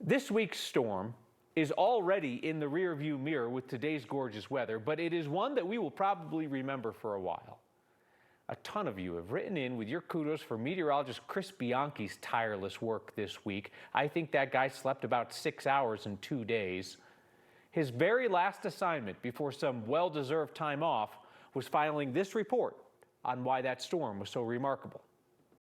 This week's storm is already in the rearview mirror with today's gorgeous weather, but it is one that we will probably remember for a while. A ton of you have written in with your kudos for meteorologist Chris Bianchi's tireless work this week. I think that guy slept about 6 hours in 2 days. His very last assignment before some well-deserved time off was filing this report on why that storm was so remarkable.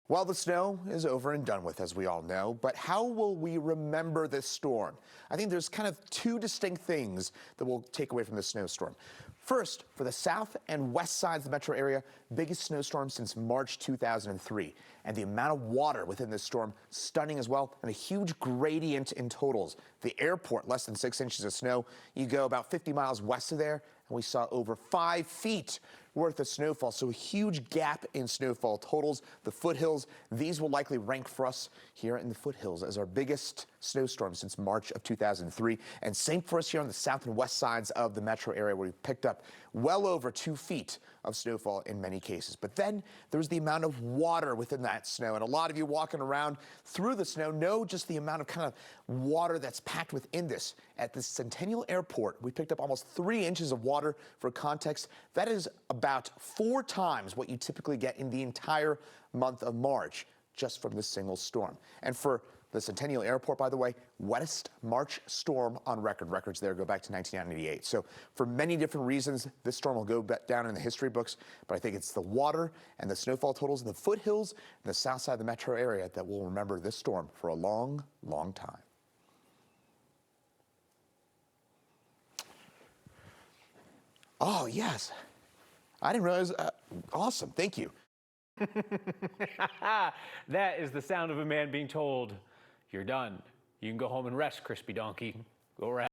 Well, the snow is over and done with, as we all know, but how will we remember this storm? I think there's kind of two distinct things that we'll take away from this snowstorm. First, for the south and west sides of the metro area, biggest snowstorm since March 2003. And the amount of water within this storm, stunning as well, and a huge gradient in totals. The airport, less than 6 inches of snow. You go about 50 miles west of there, and we saw over 5 feet worth of snowfall, so a huge gap in snowfall totals. The foothills, these will likely rank for us here in the foothills as our biggest snowstorm since March of 2003. And same for us here on the south and west sides of the metro area, where we picked up well over 2 feet of snowfall in many cases. But then there's the amount of water within that snow, and a lot of you walking around through the snow know just the amount of kind of water that's packed within this. At the Centennial Airport, we picked up almost 3 inches of water. For context, that is about 4 times what you typically get in the entire month of March just from this single storm. And for the Centennial Airport, by the way, wettest March storm on record. Records there go back to 1998. So for many different reasons, this storm will go down in the history books, but I think it's the water and the snowfall totals in the foothills and the south side of the metro area that will remember this storm for a long, long time. Oh, yes. I didn't realize. Awesome. Thank you. That is the sound of a man being told, "You're done. You can go home and rest, Crispy Donkey. Go rest."